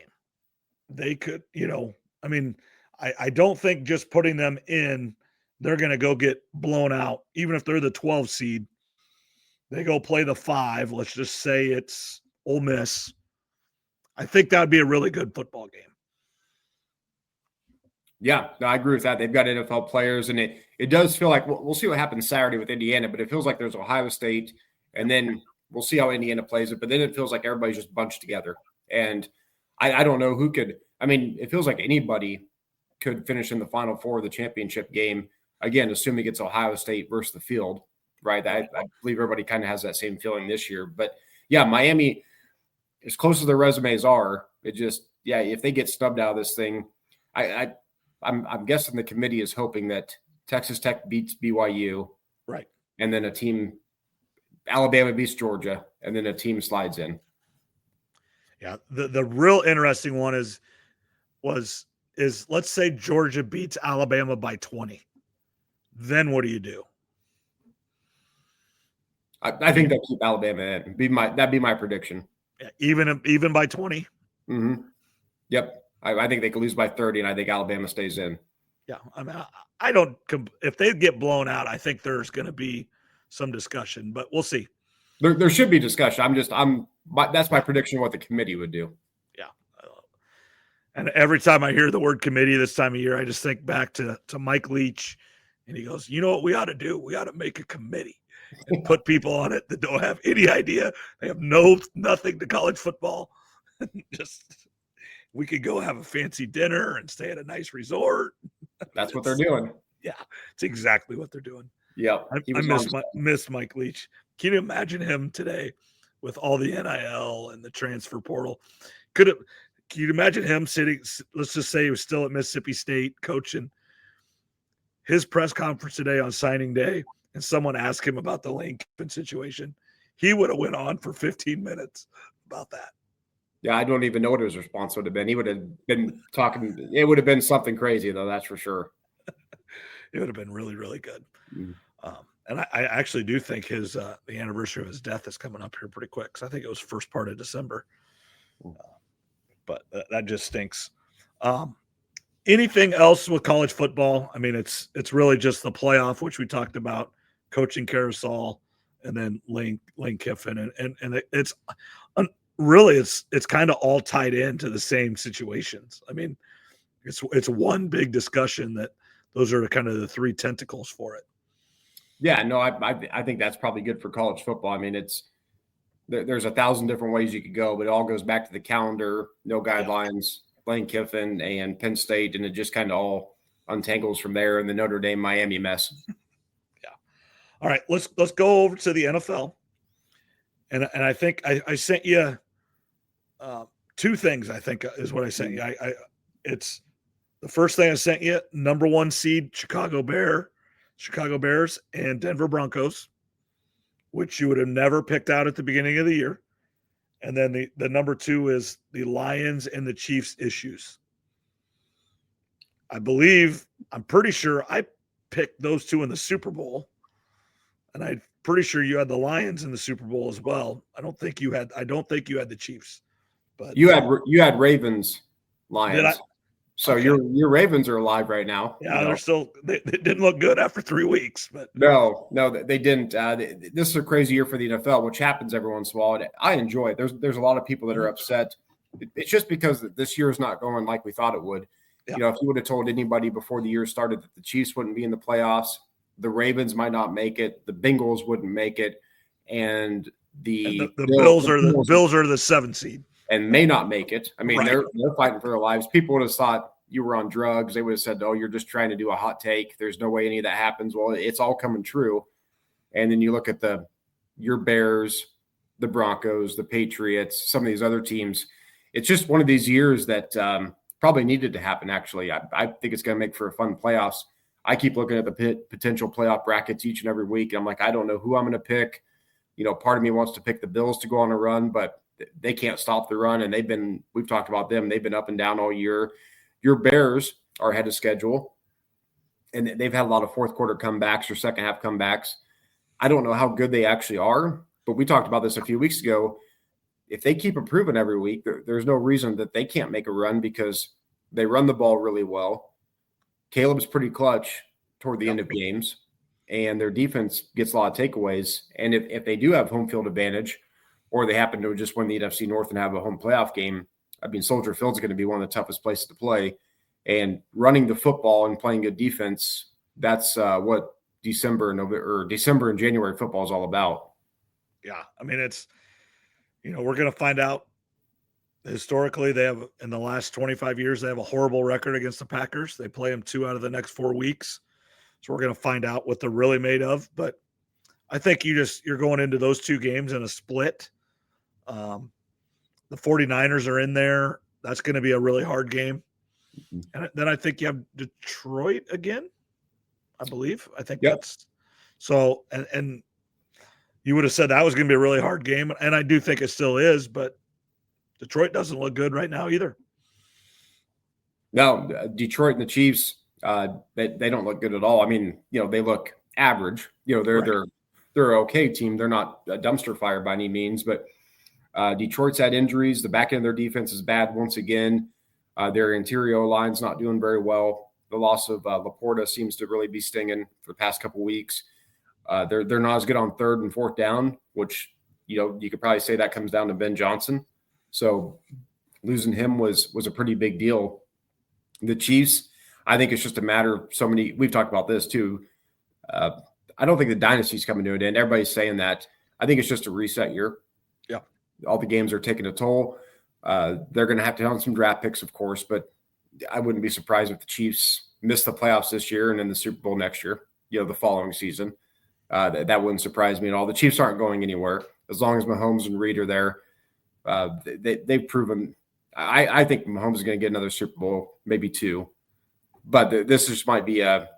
They could, I mean, I don't think just putting them in, they're going to go get blown out. Even if they're the 12 seed, they go play the 5. Let's just say it's Ole Miss. I think that would be a really good football game. Yeah, no, I agree with that. They've got NFL players, and it does feel like we'll see what happens Saturday with Indiana, but it feels like there's Ohio State, and then we'll see how Indiana plays it. But then it feels like everybody's just bunched together. And I don't know who could – I mean, it feels like anybody could finish in the Final Four of the championship game, again, assuming it's Ohio State versus the field, right? I believe everybody kind of has that same feeling this year. But, yeah, Miami – as close as their resumes are, it just, if they get snubbed out of this thing, I'm guessing the committee is hoping that Texas Tech beats BYU. Right. And then Alabama beats Georgia, and then a team slides in. Yeah. The real interesting one is let's say Georgia beats Alabama by 20. Then what do you do? I think they'll keep Alabama in. That'd be my prediction. Yeah, even by 20. Mm-hmm. Yep, I think they could lose by 30, and I think Alabama stays in. Yeah, I mean, I don't. If they get blown out, I think there's going to be some discussion, but we'll see. There should be discussion. That's my prediction of what the committee would do. Yeah, and every time I hear the word committee this time of year, I just think back to Mike Leach, and he goes, "You know what we ought to do? We ought to make a committee." And put people on it that don't have any idea. They have nothing to college football. Just we could go have a fancy dinner and stay at a nice resort. That's what they're doing. Yeah, it's exactly what they're doing. Yeah, I miss Mike Leach. Can you imagine him today with all the NIL and the transfer portal? Can you imagine him sitting? Let's just say he was still at Mississippi State coaching. His press conference today on signing day. And someone asked him about the Lane Kiffin situation, he would have went on for 15 minutes about that. Yeah, I don't even know what his response would have been. He would have been talking. It would have been something crazy, though. That's for sure. It would have been really, really good. Mm-hmm. And I actually do think the anniversary of his death is coming up here pretty quick because I think it was first part of December. But that just stinks. Anything else with college football? I mean, it's really just the playoff, which we talked about. Coaching carousel, and then Lane Kiffin, and it's really it's kind of all tied into the same situations. I mean, it's one big discussion that those are kind of the 3 tentacles for it. Yeah, no, I think that's probably good for college football. I mean, there's 1,000 different ways you could go, but it all goes back to the calendar, no guidelines, Lane Kiffin and Penn State, and it just kind of all untangles from there in the Notre Dame Miami mess. All right, let's go over to the NFL, and I think I sent you two things I think is what I sent you. It's the first thing I sent you, number 1 seed Chicago Bears and Denver Broncos, which you would have never picked out at the beginning of the year. And then the number 2 is the Lions and the Chiefs issues. I'm pretty sure I picked those two in the Super Bowl. And I'm pretty sure you had the Lions in the Super Bowl as well. I don't think you had the Chiefs. But you had Ravens, Lions. So okay. your Ravens are alive right now. Yeah, they're still they didn't look good after 3 weeks, but no, they didn't. This is a crazy year for the NFL, which happens every once in a while. I enjoy it. There's a lot of people that are upset. It's just because this year is not going like we thought it would. Yeah. If you would have told anybody before the year started that the Chiefs wouldn't be in the playoffs, the Ravens might not make it, the Bengals wouldn't make it, and the Bills are the 7th seed and may not make it. I mean, they're fighting for their lives. People would have thought you were on drugs. They would have said, "Oh, you're just trying to do a hot take. There's no way any of that happens." Well, it's all coming true. And then you look at your Bears, the Broncos, the Patriots, some of these other teams. It's just one of these years that probably needed to happen. Actually, I think it's going to make for a fun playoffs. I keep looking at the potential playoff brackets each and every week. I'm like, I don't know who I'm going to pick. Part of me wants to pick the Bills to go on a run, but they can't stop the run. And we've talked about them. They've been up and down all year. Your Bears are ahead of schedule, and they've had a lot of fourth quarter comebacks or second half comebacks. I don't know how good they actually are, but we talked about this a few weeks ago. If they keep improving every week, there's no reason that they can't make a run because they run the ball really well. Caleb's pretty clutch toward the end of games, and their defense gets a lot of takeaways. And if they do have home field advantage, or they happen to just win the NFC North and have a home playoff game, I mean, Soldier Field's going to be one of the toughest places to play. And running the football and playing good defense, that's what December and January football is all about. Yeah. I mean, it's, we're going to find out. Historically, they have, in the last 25 years, they have a horrible record against the Packers. They play them 2 out of the next 4 weeks. So we're going to find out what they're really made of. But I think you're going into those 2 games in a split. The 49ers are in there. That's going to be a really hard game. And then I think you have Detroit again, I believe. I think that's so. And you would have said that was going to be a really hard game. And I do think it still is, but Detroit doesn't look good right now either. No, Detroit and the Chiefs, they don't look good at all. I mean, they look average. They're an okay team. They're not a dumpster fire by any means, but Detroit's had injuries. The back end of their defense is bad once again. Their interior line's not doing very well. The loss of Laporta seems to really be stinging for the past couple of weeks. They're not as good on 3rd and 4th down, which you could probably say that comes down to Ben Johnson. So losing him was a pretty big deal. The Chiefs, I think it's just a matter of we've talked about this too. I don't think the dynasty's coming to an end. Everybody's saying that. I think it's just a reset year. Yeah. All the games are taking a toll. They're going to have to have some draft picks, of course, but I wouldn't be surprised if the Chiefs miss the playoffs this year and then the Super Bowl next year, the following season. That wouldn't surprise me at all. The Chiefs aren't going anywhere. As long as Mahomes and Reed are there, they've proven. I think Mahomes is going to get another Super Bowl, maybe 2. But this just might be a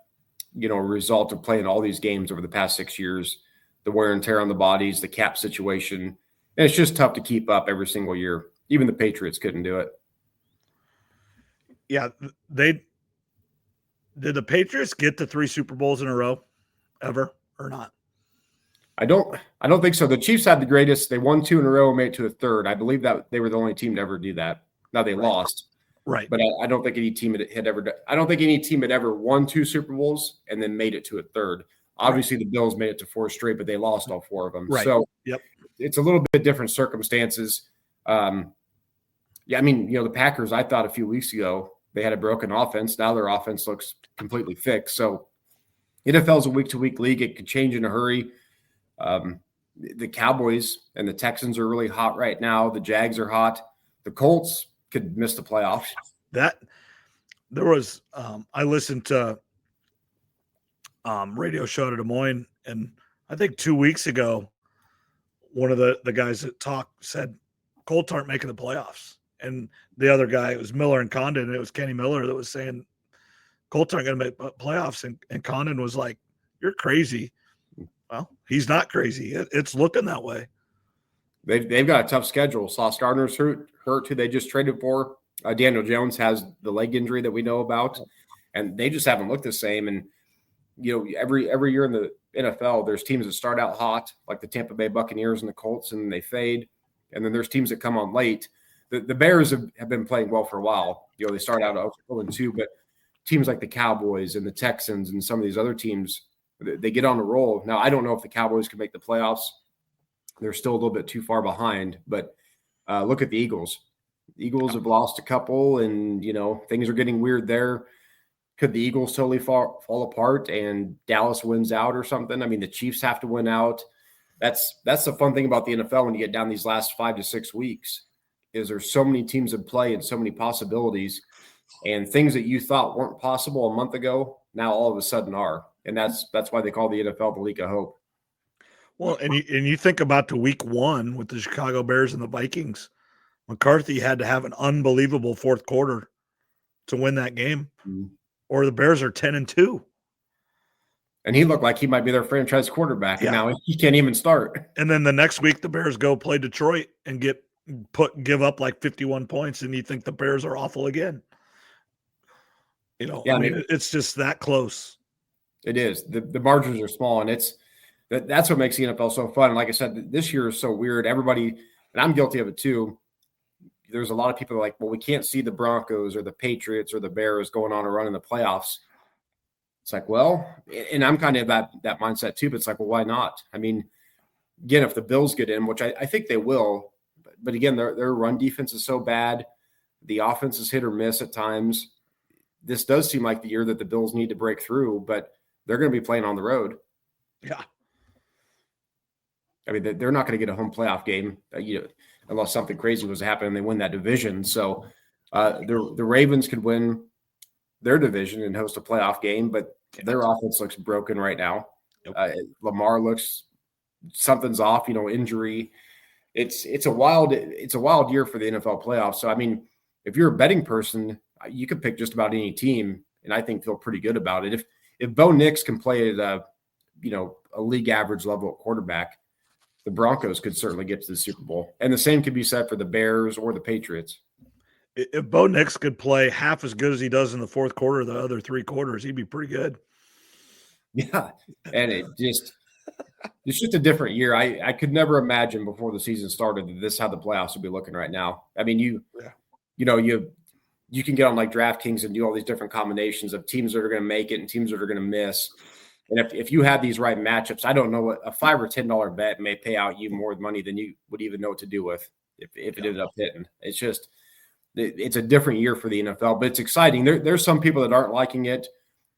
result of playing all these games over the past 6 years, the wear and tear on the bodies, the cap situation. And it's just tough to keep up every single year. Even the Patriots couldn't do it. Yeah, did the Patriots get to 3 Super Bowls in a row ever or not? I don't think so. The Chiefs had the greatest. They won 2 in a row and made it to a 3rd. I believe that they were the only team to ever do that. Now they lost. Right. But I don't think any team had ever won 2 Super Bowls and then made it to a 3rd. Obviously, the Bills made it to 4 straight, but they lost all 4 of them. Right. So it's a little bit different circumstances. I mean, the Packers, I thought a few weeks ago, they had a broken offense. Now their offense looks completely fixed. So NFL is a week-to-week league. It could change in a hurry. The Cowboys and the Texans are really hot right now. The Jags are hot. The Colts could miss the playoffs. There was I listened to radio show to Des Moines, and I think 2 weeks ago, one of the guys that talked said Colts aren't making the playoffs. And the other guy, it was Miller and Condon, and it was Kenny Miller that was saying Colts aren't going to make playoffs. And Condon was like, "You're crazy." Well, he's not crazy. It's looking that way. They've got a tough schedule. Sauce Gardner's hurt, who they just traded for. Daniel Jones has the leg injury that we know about, and they just haven't looked the same. And every year in the NFL, there's teams that start out hot, like the Tampa Bay Buccaneers and the Colts, and they fade. And then there's teams that come on late. The Bears have been playing well for a while. They start out 0-2, but teams like the Cowboys and the Texans and some of these other teams, they get on a roll. Now, I don't know if the Cowboys can make the playoffs. They're still a little bit too far behind, but look at the Eagles. The Eagles have lost a couple, and, things are getting weird there. Could the Eagles totally fall apart and Dallas wins out or something? I mean, the Chiefs have to win out. That's the fun thing about the NFL when you get down these last 5 to 6 weeks is there's so many teams in play and so many possibilities, and things that you thought weren't possible a month ago now all of a sudden are. And that's why they call the NFL the League of Hope. Well, and you think about the week 1 with the Chicago Bears and the Vikings. McCarthy had to have an unbelievable fourth quarter to win that game, or the Bears are 10-2. And he looked like he might be their franchise quarterback, and now he can't even start. And then the next week, the Bears go play Detroit and give up like 51 points, and you think the Bears are awful again. It's just that close. It is. The margins are small, and that's what makes the NFL so fun. And like I said, this year is so weird. Everybody, and I'm guilty of it too, there's a lot of people that are like, well, we can't see the Broncos or the Patriots or the Bears going on a run in the playoffs. It's like, well, and I'm kind of that mindset too, but it's like, well, why not? I mean, again, if the Bills get in, which I think they will, but again, their run defense is so bad. The offense is hit or miss at times. This does seem like the year that the Bills need to break through, but they're going to be playing on the road. Yeah. I mean, they're not going to get a home playoff game, unless something crazy was to happen and they win that division. So the Ravens could win their division and host a playoff game, but their offense looks broken right now. Lamar looks something's off, injury. It's a wild year for the NFL playoffs. So I mean, if you're a betting person, you could pick just about any team, and I think feel pretty good about it. If Bo Nix can play at a league average level at quarterback, the Broncos could certainly get to the Super Bowl. And the same could be said for the Bears or the Patriots. If Bo Nix could play half as good as he does in the fourth quarter, the other 3 quarters, he'd be pretty good. Yeah. And it's just a different year. I could never imagine before the season started that this is how the playoffs would be looking right now. I mean, you can get on like DraftKings and do all these different combinations of teams that are going to make it and teams that are going to miss. And if you have these right matchups, I don't know what a $5 or $10 bet may pay out you more money than you would even know what to do with if it ended up hitting. It's just it's a different year for the NFL, but it's exciting. There's some people that aren't liking it.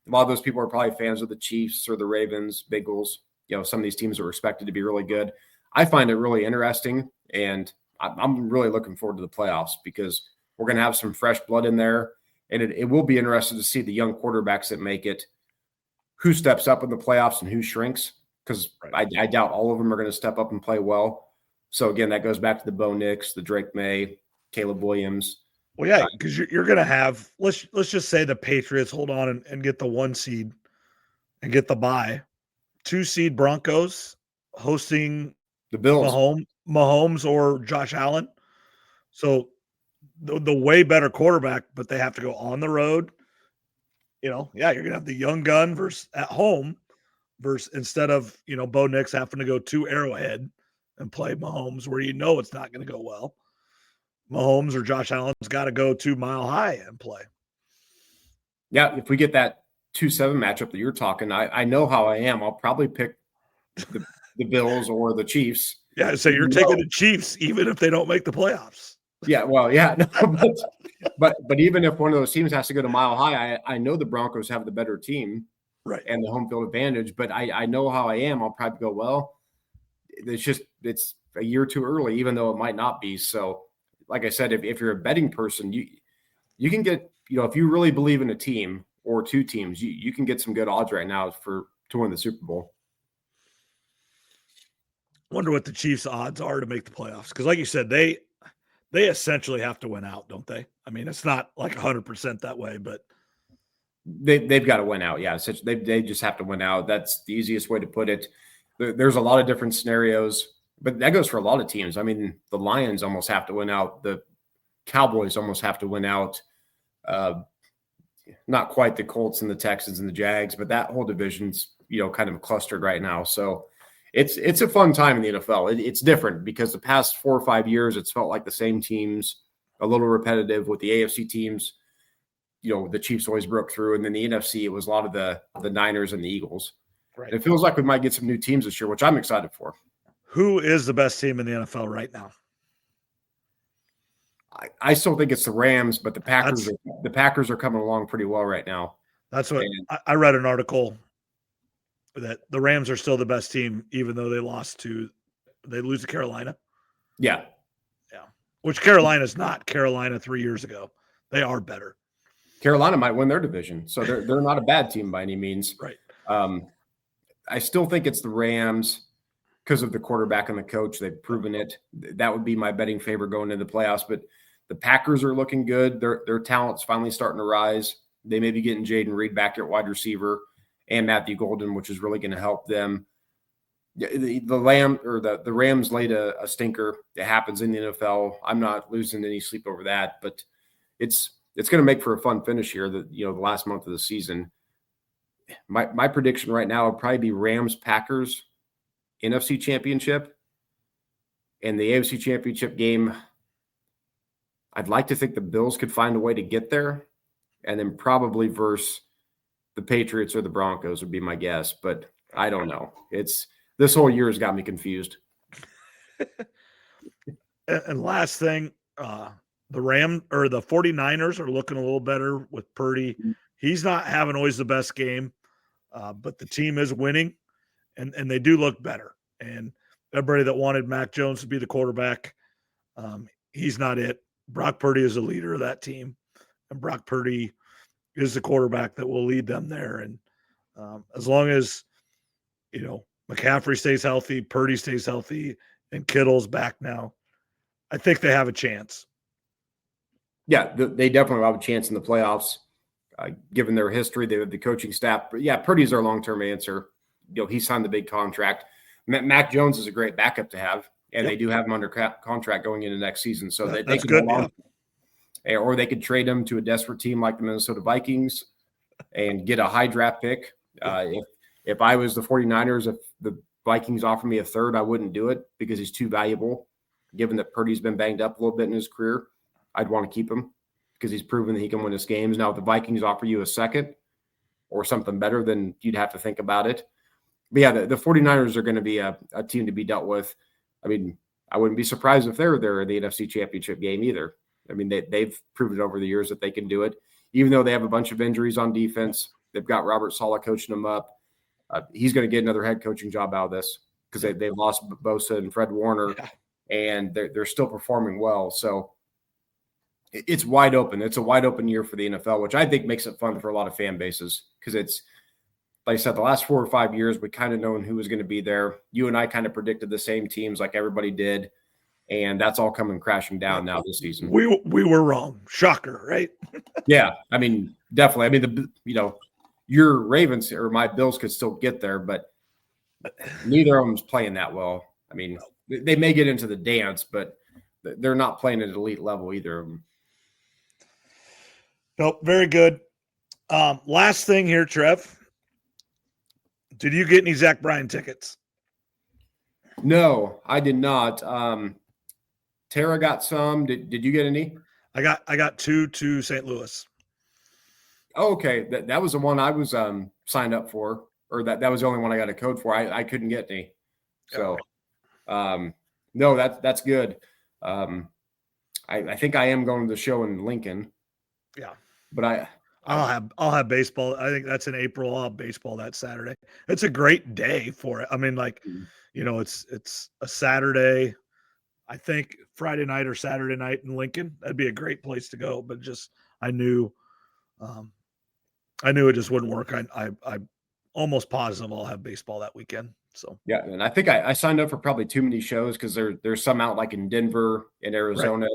A lot of those people are probably fans of the Chiefs or the Ravens, Bengals. Some of these teams are expected to be really good. I find it really interesting, and I'm really looking forward to the playoffs because we're going to have some fresh blood in there, and it will be interesting to see the young quarterbacks that make it, who steps up in the playoffs and who shrinks, because I doubt all of them are going to step up and play well. So, again, that goes back to the Bo Nix, the Drake May, Caleb Williams. Well, yeah, because you're going to have – let's just say the Patriots hold on and get the 1 seed and get the bye. 2 seed Broncos hosting the Bills, Mahomes or Josh Allen. So the way better quarterback, but they have to go on the road. You're going to have the young gun versus at home versus instead of, Bo Nix having to go to Arrowhead and play Mahomes where it's not going to go well. Mahomes or Josh Allen's got to go to Mile High and play. Yeah, if we get that 2-7 matchup that you're talking, I know how I am. I'll probably pick the Bills or the Chiefs. Yeah, so you're taking the Chiefs even if they don't make the playoffs. Yeah, well, yeah, no, but even if one of those teams has to go to Mile High, I know the Broncos have the better team, right, and the home field advantage. But I know how I am. I'll probably go, well, it's a year too early, even though it might not be. So, like I said, if you're a betting person, you can get, if you really believe in a team or 2 teams, you can get some good odds right now to win the Super Bowl. Wonder what the Chiefs' odds are to make the playoffs, because like you said, they they essentially have to win out, don't they? I mean, it's not like 100% that way, but they've got to win out. Yeah, they just have to win out. That's the easiest way to put it. There's a lot of different scenarios, but that goes for a lot of teams. I mean, the Lions almost have to win out. The Cowboys almost have to win out. Not quite the Colts and the Texans and the Jags, but that whole division's, kind of clustered right now. So it's a fun time in the NFL. It's different because the past 4 or 5 years, it's felt like the same teams, a little repetitive with the AFC teams. The Chiefs always broke through, and then the NFC, it was a lot of the Niners and the Eagles. right. And it feels like we might get some new teams this year, which I'm excited for. Who is the best team in the NFL right now? I still think it's the Rams, but the Packers are coming along pretty well right now. That's what I read an article that the Rams are still the best team, even though they lose to Carolina. Yeah. Which Carolina's not Carolina 3 years ago. They are better. Carolina might win their division, so they're not a bad team by any means. Right. I still think it's the Rams because of the quarterback and the coach. They've proven it. That would be my betting favor going into the playoffs. But the Packers are looking good. Their talent's finally starting to rise. They may be getting Jaden Reed back at wide receiver and Matthew Golden, which is really going to help them. The Rams laid a stinker. It happens in the NFL. I'm not losing any sleep over that, but it's going to make for a fun finish here. The last month of the season. My prediction right now would probably be Rams Packers NFC Championship, and the AFC Championship game. I'd like to think the Bills could find a way to get there, and then probably versus the Patriots or the Broncos would be my guess, but I don't know. This whole year has got me confused. And last thing, the 49ers are looking a little better with Purdy. He's not having always the best game, but the team is winning, and they do look better. And everybody that wanted Mac Jones to be the quarterback, he's not it. Brock Purdy is the leader of that team, and Brock Purdy is the quarterback that will lead them there. And as long as, McCaffrey stays healthy, Purdy stays healthy, and Kittle's back now, I think they have a chance. Yeah, they definitely have a chance in the playoffs, given their history. They have the coaching staff. But yeah, Purdy's their long-term answer. He signed the big contract. Mac Jones is a great backup to have, and they do have him under contract going into next season. So they could good, or they could trade him to a desperate team like the Minnesota Vikings and get a high draft pick. If I was the 49ers, if the Vikings offered me a third, I wouldn't do it because he's too valuable. Given that Purdy's been banged up a little bit in his career, I'd want to keep him because he's proven that he can win us games. Now, if the Vikings offer you a second or something better, then you'd have to think about it. But yeah, the 49ers are going to be a team to be dealt with. I mean, I wouldn't be surprised if they're there in the NFC Championship game either. I mean, they've proven over the years that they can do it. Even though they have a bunch of injuries on defense, they've got Robert Saleh coaching them up. He's going to get another head coaching job out of this because they've lost Bosa and Fred Warner, and they're still performing well. So it's wide open. It's a wide open year for the NFL, which I think makes it fun for a lot of fan bases because it's, like I said, the last 4 or 5 years, we kind of known who was going to be there. You and I kind of predicted the same teams like everybody did, and that's all coming crashing down now this season. We were wrong. Shocker, right? Yeah, I mean, definitely. I mean, your Ravens or my Bills could still get there, but neither of them's playing that well. I mean, they may get into the dance, but they're not playing at an elite level either of them. Nope, very good. Last thing here, Trev. Did you get any Zach Bryan tickets? No, I did not. Tara got some. Did you get any? I got 2 to St. Louis. Oh, okay. That was the one I was signed up for, or that was the only one I got a code for. I couldn't get any. So no, that's good. I think I am going to the show in Lincoln. Yeah. But I'll have baseball. I think that's in April. I'll have baseball that Saturday. It's a great day for it. I mean, it's a Saturday. I think Friday night or Saturday night in Lincoln. That'd be a great place to go. But I knew it just wouldn't work. I almost positive I'll have baseball that weekend. So yeah, and I think I signed up for probably too many shows because there's some out like in Denver, in Arizona.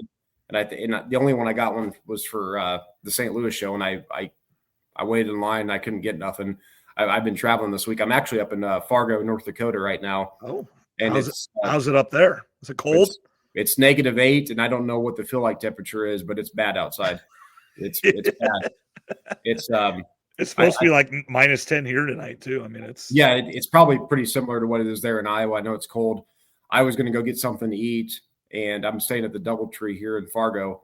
And the only one I got one was for the St. Louis show, and I waited in line and I couldn't get nothing. I've been traveling this week. I'm actually up in Fargo, North Dakota right now. Oh, and how's it up there? Is it cold? It's -8, and I don't know what the feel like temperature is, but it's bad outside. It's bad. It's supposed to be like -10 here tonight too. I mean, it's probably pretty similar to what it is there in Iowa. I know it's cold. I was going to go get something to eat, and I'm staying at the DoubleTree here in Fargo,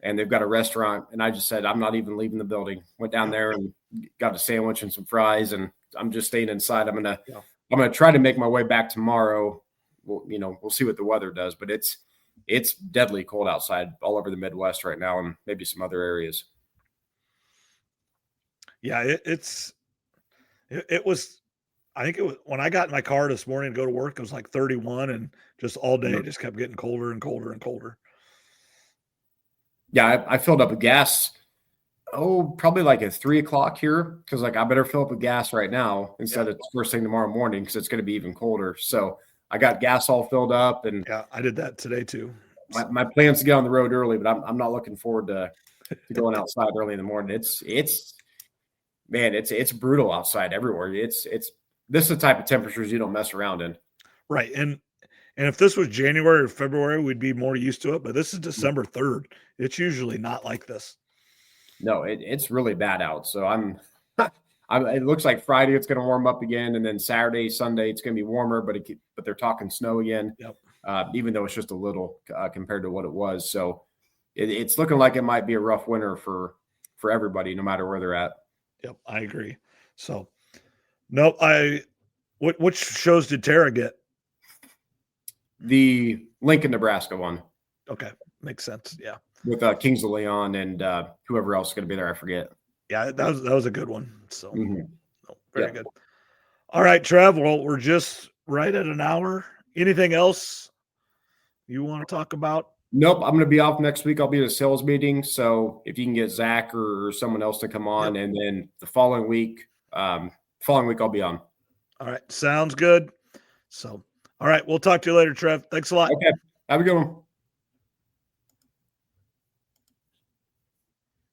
and they've got a restaurant. And I just said, I'm not even leaving the building. Went down there and got a sandwich and some fries, and I'm just staying inside. I'm gonna try to make my way back tomorrow. We'll see what the weather does, but it's deadly cold outside all over the Midwest right now, and maybe some other areas. Yeah, it was. I think it was when I got in my car this morning to go to work. It was like 31, and just all day it just kept getting colder and colder and colder. Yeah, I filled up with gas. Probably like at 3:00 here, because I better fill up with gas right now instead of first thing tomorrow morning, because it's going to be even colder. So I got gas all filled up, and I did that today too. My plan's to get on the road early, but I'm not looking forward to going outside early in the morning. It's brutal outside everywhere. This is the type of temperatures you don't mess around in. Right. And if this was January or February, we'd be more used to it. But this is December 3rd. It's usually not like this. No, it's really bad out. So it looks like Friday it's going to warm up again, and then Saturday, Sunday it's going to be warmer. But they're talking snow again. Yep. Even though it's just a little compared to what it was. So it's looking like it might be a rough winter for everybody, no matter where they're at. Yep, I agree. So, no, which shows did Tara get? The Lincoln, Nebraska one. Okay, makes sense. Yeah, with Kings of Leon and whoever else is going to be there, I forget. Yeah, that was a good one. So, very good. All right, Trev. Well, we're just right at an hour. Anything else you want to talk about? Nope, I'm going to be off next week. I'll be at a sales meeting. So if you can get Zach or someone else to come on, and then the following week I'll be on. All right. Sounds good. So, all right. We'll talk to you later, Trev. Thanks a lot. Okay. Have a good one.